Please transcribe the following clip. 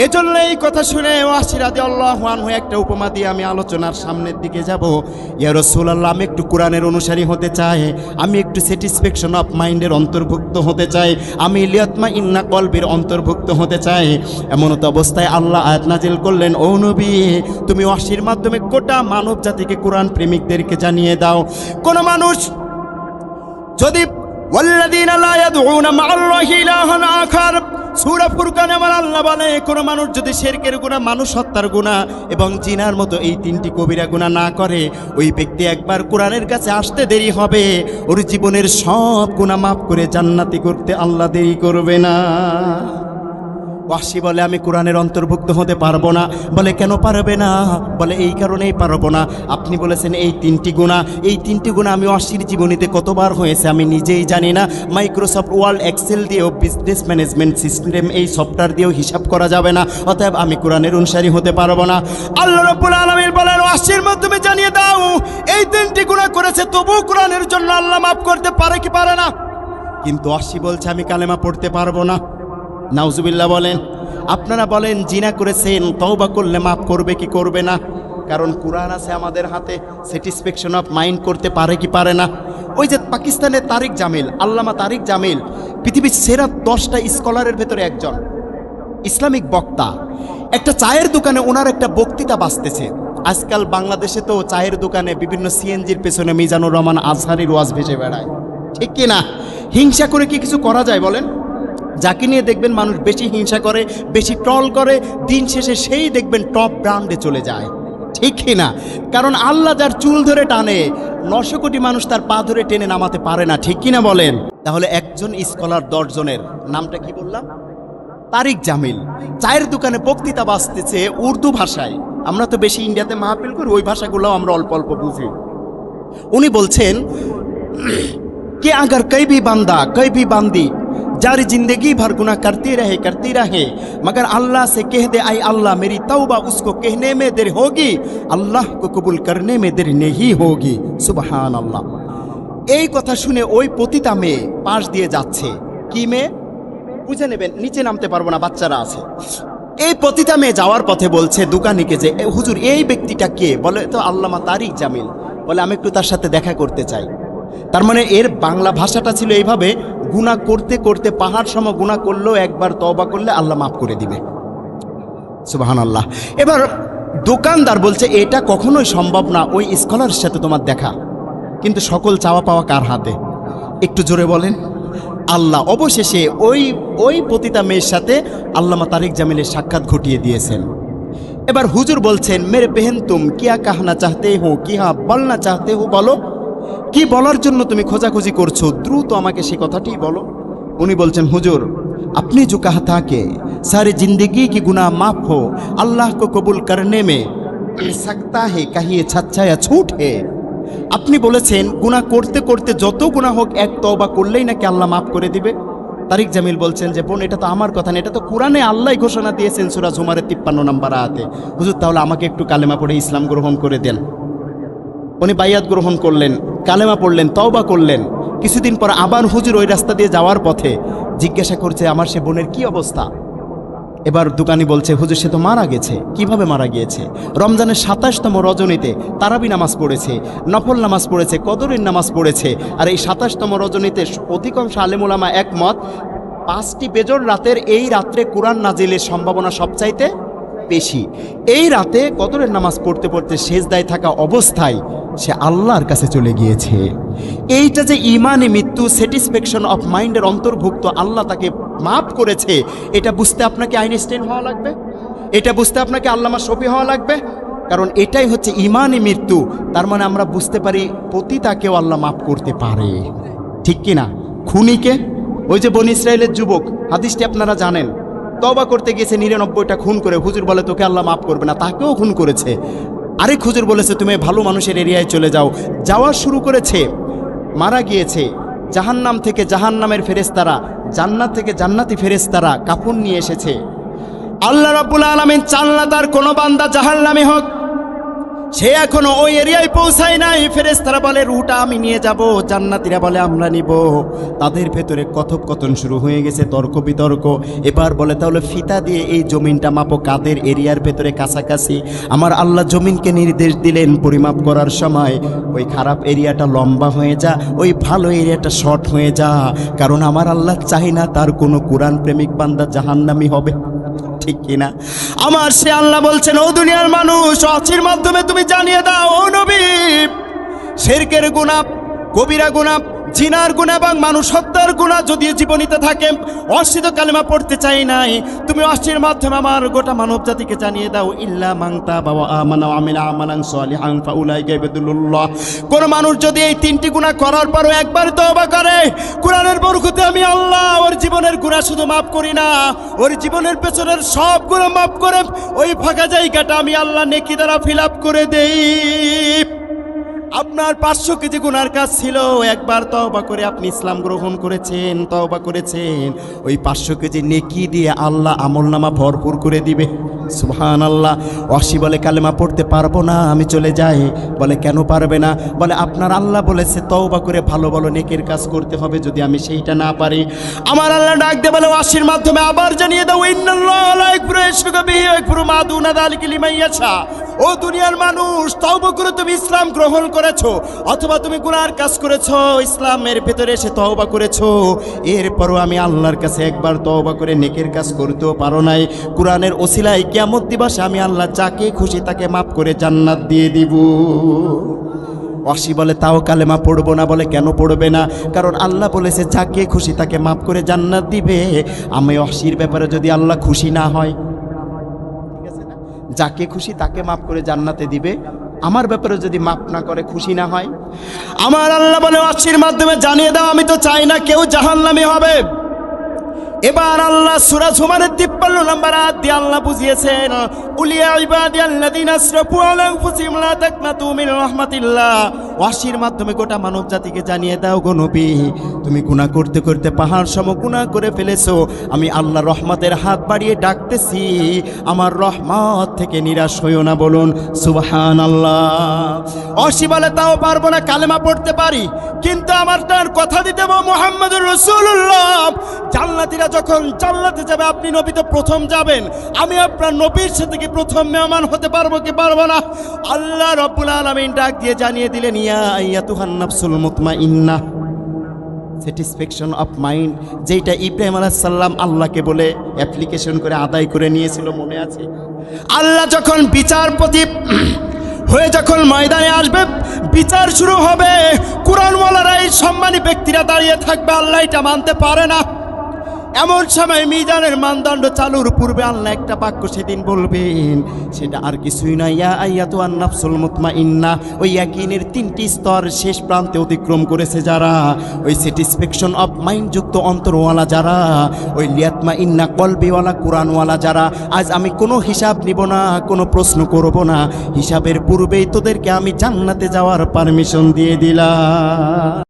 এজন্য এই কথা শুনে ওয়াসি রাদিয়াল্লাহু আনহু একটা উপমা দিয়ে আমি আলোচনার সামনের দিকে যাব। ইয়া রাসূলুল্লাহ, আমি একটু কোরআনের অনুসারী হতে চাই, আমি একটু স্যাটিসফ্যাকশন অফ মাইন্ডের অন্তর্ভুক্ত হতে চাই, আমি লিয়াতমা ইন্না কলবির অন্তর্ভুক্ত হতে চাই। এমন তো অবস্থায় আল্লাহ আয়াত নাজিল করলেন, ও নবী, তুমি ওয়াসির মাধ্যমে গোটা মানব জাতিকে কোরআন প্রেমিকদেরকে জানিয়ে দাও, কোন মানুষ যদি ওয়াল্লাযীনা লা ইয়াদউনা মা'আল্লাহি ইলাহান আখার, সূরা ফুরকানে আমার আল্লাহ বলে, কোন মানুষ যদি শিরকের গুনাহ, মানুষ হত্যার গুনাহ এবং জিনার মতো এই তিনটি কবিরা গুনাহ না করে, ওই ব্যক্তি একবার কোরআনের কাছে আসতে দেরি হবে, ওর জীবনের সব গুনাহ মাফ করে জান্নাতি করতে আল্লাহ দেরি করবে না। ওয়াসি বলে, আমি কোরআনের অন্তর্ভুক্ত হতে পারবো না। বলে, কেন পারবে না? বলে, এই কারণেই পারবো না, আপনি বলেছেন এই তিনটি গুনাহ, এই তিনটি গুনাহ আমি ওয়াসির জীবনীতে কতবার হয়েছে আমি নিজেই জানি না। মাইক্রোসফট ওয়ার্ড এক্সেল দিয়েও, বিজনেস ম্যানেজমেন্ট সিস্টেম এই সফটওয়্যার দিয়েও হিসাব করা যাবে না, অতএব আমি কোরআনের অনুসারী হতে পারবো না। আল্লাহ রাব্বুল আলামিন বলেন, ওয়াসির মাধ্যমে জানিয়ে দাও, এই তিনটি গুনাহ করেছে, তবু কোরআনের জন্য আল্লাহ মাফ করতে পারে কি পারে না? কিন্তু ওয়াসি বলছে, আমি কালেমা পড়তে পারবো না। নাউজুবিল্লাহ বলেন। আপনারা বলেন, জিনা করেছেন, তওবা করলে মাফ করবে কি করবে না? কারণ কোরআন আছে আমাদের হাতে, স্যাটিসফ্যাকশন অফ মাইন্ড করতে পারে কি পারে না? ওই যে পাকিস্তানের তারিক জামিল, আল্লামা তারিক জামিল, পৃথিবীর সেরা 10টা স্কলারের ভেতরে একজন, ইসলামিক বক্তা। একটা চায়ের দোকানে ওনার একটা বক্তৃতা বাজতেছে। আজকাল বাংলাদেশে তো চায়ের দোকানে বিভিন্ন সিএনজির পেছনে মিজানুর রহমান আজহারির ওয়াজ ভেসে বেড়ায়, ঠিক কি না? হিংসা করে কি কিছু করা যায় বলেন? যাকে নিয়ে দেখবেন মানুষ বেশি হিংসা করে, বেশি ট্রল করে, দিন শেষে সেই দেখবেন টপ ব্র্যান্ডে চলে যায়, ঠিক কি না? কারণ আল্লাহ যার চুল ধরে টানে, 900 কোটি মানুষ তার পা ধরে টেনে নামাতে পারে না, ঠিক কি না বলেন? তাহলে একজন স্কলার 10 জনের, নামটা কি বললাম? তারিক জামিল, চায়ের দোকানে বক্তৃতা বাজতেছে উর্দু ভাষায়। আমরা তো বেশি ইন্ডিয়াতে মাহফিল করি, ওই ভাষাগুলো আমরা অল্প অল্প বুঝি। উনি বলছেন, কে আগার কই ভি বান্দা কই ভি বান্দি जारी जिंदगी भर गुनाह करती रहे मगर अल्लाह से कह दे आई अल्लाह मेरी तौबा उसको कहने में देर होगी, अल्लाह को कबूल करने में देर नहीं होगी। सुबहान अल्लाह। এই কথা শুনে ওই পতিতা মেয়ে পাশ দিয়ে যাচ্ছে। কি মেয়ে? বুঝে নেবেন, নিচে নামতে পারবো না, বাচ্চারা আছে। এই পতিতা মেয়ে যাওয়ার পথে বলছে দোকানিকে যে, হুজুর এই ব্যক্তিটা কে? বলে, তো আল্লামা তারিক জামিল। বলে, আমি একটু তার সাথে দেখা করতে চাই। তার মানে এর বাংলা ভাষাটা ছিল এইভাবে, গুনাহ করতে করতে পাহাড় সম গুনাহ করলেও একবার তওবা করলে আল্লাহ মাফ করে দিবে। সুবহানাল্লাহ। এবার দোকানদার বলছে, এটা কখনোই সম্ভব না, ওই স্কলারের সাথে তোমার দেখা। কিন্তু সকল চাওয়া পাওয়া কার হাতে? একটু জোরে বলেন, আল্লাহ। অবশেষে ওই পতিতা মেয়ের সাথে আল্লামা তারিক জামিলের সাক্ষাৎ ঘটিয়ে দিয়েছেন। এবার হুজুর বলছেন, মেরে বেহেন তুম কিয়া কাহনা চাহতে হো, কিয়া বলনা চাহতে হো, বলো কি বলার জন্য তুমি খোঁজাখুঁজি করছো, দ্রুত আমাকে সে কথাটি বলো। উনি বলছেন, হুজুর আপনি जो कहा था कि सारी जिंदगी की गुनाह माफ हो, अल्लाह को कबूल करने में सकता है कहीं सच्चा या झूठ है। আপনি বলেছেন গুনাহ করতে করতে যত গুনাহ হোক এক তওবা করলেই নাকি আল্লাহ মাফ করে দিবে। তারিক জামিল বলছেন যে, বোন এটা তো আমার কথা না, এটা তো কোরআনে আল্লাহ ঘোষণা দিয়েছেন সূরা জুমারের 53 নম্বর আয়াতে। হুজুর তাহলে আমাকে একটু কালেমা পড়ে ইসলাম গ্রহণ করে দেন। উনি বাইয়াত গ্রহণ করলেন, কালেমা পড়লেন, তওবা করলেন। কিছুদিন পর আবার হুজুর ওই রাস্তা দিয়ে যাওয়ার পথে জিজ্ঞাসা করছে, আমার সে বোনের কি অবস্থা? এবার দোকানি বলছে, হুজুর সে তো মারা গেছে। কিভাবে মারা গিয়েছে? রমজানের 27তম রজনীতে তারাবি নামাজ পড়েছে, নফল নামাজ পড়েছে, কদরের নামাজ পড়েছে। আর এই 27তম রজনীতে অধিকাংশ আলেম ওলামা একমত, 5টি বেজর রাতের এই রাত্রে কোরআন নাজিলের সম্ভাবনা সবচাইতে বেশি। এই রাতে কদরের নামাজ পড়তে পড়তে সেজদায় থাকা অবস্থায় সে আল্লাহর কাছে চলে গিয়েছে। এইটা যে ইমানে মৃত্যু, স্যাটিসফ্যাকশন অফ মাইন্ডের অন্তর্ভুক্ত, আল্লাহ তাকে মাফ করেছে, এটা বুঝতে আপনাকে আইনস্টাইন হওয়া লাগবে, এটা বুঝতে আপনাকে আল্লামা শফি হওয়া লাগবে, কারণ এটাই হচ্ছে ইমানে মৃত্যু। তার মানে আমরা বুঝতে পারি পতিতাকেও আল্লাহ মাফ করতে পারে, ঠিক কিনা? খুনিকে, ওই যে বনি ইসরায়েলের যুবক, হাদিসটি আপনারা জানেন, তওবা করতে গিয়েছে 99টা খুন করে। হুজুর বলে তোকে আল্লাহ মাফ করবে না, তাকেও খুন করেছে। আরেক হুজুর বলেছে তুমি ভালো মানুষের এরিয়ায় চলে যাও। যাওয়া শুরু করেছে, মারা গিয়েছে। জাহান্নাম থেকে জাহান্নামের ফেরেশতারা, জান্নাত থেকে জান্নাতি ফেরেশতারা কাফন নিয়ে এসেছে। আল্লাহ রাব্বুল আলামিন চান না তার কোনো বান্দা জাহান্নামে হোক। সে এখনো ওই এরিয়ায় পৌঁছায় নাই। ফেরেশতারা বলে রুটা আমি নিয়ে যাব, জান্নাতীরা বলে আমরা নিব। তাদের ভেতরে কথোপকথন শুরু হয়ে গেছে, তর্ক বিতর্ক। এবার বলে তাহলে ফিতা দিয়ে এই জমিনটা মাপো, কাদের এরিয়ার ভেতরে কাছাকাছি। আমার আল্লাহ জমিনকে নির্দেশ দিলেন পরিমাপ করার সময়, ওই খারাপ এরিয়াটা লম্বা হয়ে যা, ওই ভালো এরিয়াটা শর্ট হয়ে যা। কারণ আমার আল্লাহ চাই না তার কোনো কোরআন প্রেমিক বান্দা জাহান্নামী হবে, ঠিক কিনা? আমার সে আল্লাহ বলছেন, ও দুনিয়ার মানুষ, অচির মাধ্যমে তুমি জানিয়ে দাও, ও নবী, শিরকের গুনাহ, কবিরা গুনাহ, জিনার গুনাহ এবং মানুষ হত্যার গুনাহ যদি জীবনীতে থাকে, অশ্লীল কালেমা পড়তে চাই নাই, তুমি অশ্লীর মাধ্যমে আমার গোটা মানব জাতিকে জানিয়ে দাও, ইল্লা মান তাবা ওয়া আমানা ওয়া আমিলা আমালান সালিহান ফাউলাইকা ইবাদুল্লাহ। কোন মানুষ যদি এই তিনটি গুনাহ করার পরও একবার তওবা করে, কোরআনের বরকতে আমি আল্লাহ ওর জীবনের গুনাহ শুধু মাফ করি না, ওর জীবনের পেছনের সব গুনাহ মাফ করে ওই ফাঁকা জায়গাটা আমি আল্লাহ নেকি দ্বারা ফিল আপ করে দেই। আপনার 500 কেজি গুনার কাজ ছিল, একবার তওবা করে আপনি ইসলাম গ্রহণ করেছেন, তওবা করেছেন, ওই 500 কেজি নেকি দিয়ে আল্লাহ আমলনামা ভরপুর করে দিবে। সুবহানাল্লাহ। ওয়াসি বলে কালেমা পড়তে পারবো না, আমি চলে যাই। বলে কেন পারবে না? বলে আপনার আল্লাহ বলেছে তওবা করে ভালো ভালো নেকের কাজ করতে হবে, যদি আমি সেইটা না পারি। আমার আল্লাহ ডাক দিয়ে বলে ওয়াসির মাধ্যমে আবার জানিয়ে দাও, ইন্নাল্লাহা লা ইয়াগফিরু আশ-শুরকা বিহি ওয়া ইয়াগফিরু মা দুনা যালিকা লিমান ইয়াশা। ও দুনিয়ার মানুষ, তওবা করে তুমি ইসলাম গ্রহণ করেছো, অথবা তুমি গুনার কাজ করেছো, ইসলামের ভেতরে এসে তওবা করেছো, এরপরও আমি আল্লাহর কাছে একবার তওবা করে নেকের কাজ করতেও পারো নাই, কোরআনের ওসিলায় কিয়ামত দিবসে আমি আল্লাহ যাকে খুশি তাকে মাফ করে জান্নাত দিয়ে দিব। ওয়াসি বলে তাও কালেমা পড়বো না। বলে কেন পড়বে না? কারণ আল্লাহ বলেছে যাকে খুশি তাকে মাফ করে জান্নাত দিবে। আমি ওয়াসির ব্যাপারে যদি আল্লাহ খুশি না হয়, যাকে খুশি তাকে মাফ করে জান্নাতে দিবে, আমার ব্যাপারে যদি মাফ না করে, খুশি না হয়, আমার আল্লাহ বলে ওয়াসির মাধ্যমে জানিয়ে দাও আমি তো চাই না কেউ জাহান্নামী হবে। এবার আল্লাহ সূরা জুমারের 53 নম্বর আয়াত দিয়ে আল্লাহ বুঝিয়েছেন, উলিয়া ইবাদিয়াল্লাযিনা আসরাফু আলা আনফুসিহিম লা তাকনাতু মিন রাহমাতিল্লাহ। ওয়াসির মাধ্যমে গোটা মানব জাতিকে জানিয়ে দাও গো নবী, তুমি গুনাহ করতে করতে পাহাড় সম গুনাহ করে ফেলেছো, আমি আল্লাহ রহমতের হাত বাড়িয়ে ডাকতেছি, আমার রহমত থেকে নিরাশ হইও না। বলুন সুবহানাল্লাহ। ওয়াসি বলে তাও পারবো না, কালেমা পড়তে পারি, কিন্তু আমার তার কথা দিতে হবে মুহাম্মদুর রাসূলুল্লাহ। জান্নাতীরা যখন জান্নাতে যাবে, আপনি নবী তো প্রথম যাবেন, আমি আপনার নবীর সাথে কি প্রথম মেহমান হতে পারবো কি পারবো না? আল্লাহ রাব্বুল আলামিন ডাক দিয়ে জানিয়ে দিলেন, ইয়া আইয়াতুহান নাফসুল মুতমাইন্নাহ, স্যাটিসফ্যাকশন অফ মাইন্ড, যেটা ইব্রাহিম আলাইহিস সালাম আল্লাহকে বলে অ্যাপ্লিকেশন করে আদায় করে নিয়েছিল, মনে আছে? আল্লাহ যখন বিচারপতি হয়ে যখন ময়দানে আসবে, বিচার শুরু হবে, কুরআনওয়ালারা এই সম্মানী ব্যক্তিরা দাঁড়িয়ে থাকবে, আল্লাহ এটা মানতে পারে না। এমন সময় মিজানের মানদণ্ড চালুর পূর্বে আল্লাহ একটা বাক্য সেদিন বলবেন, সেটা আর কিছুই নয়, ইয়া আইয়াতুহান নাফসুল মুতমাইন্নাহ। ওই ইয়াকিনের 3টি স্তর শেষ প্রান্তে অতিক্রম করেছে যারা, ওই স্যাটিসফ্যাকশন অফ মাইন্ড যুক্ত অন্তরওয়ালা যারা, ওই লিয়াতমাইন্না কলবিওয়ালা কোরআনওয়ালা যারা, আজ আমি কোনো হিসাব নিব না, কোনো প্রশ্ন করব না, হিসাবের পূর্বেই তোদেরকে আমি জান্নাতে যাওয়ার পারমিশন দিয়ে দিলাম।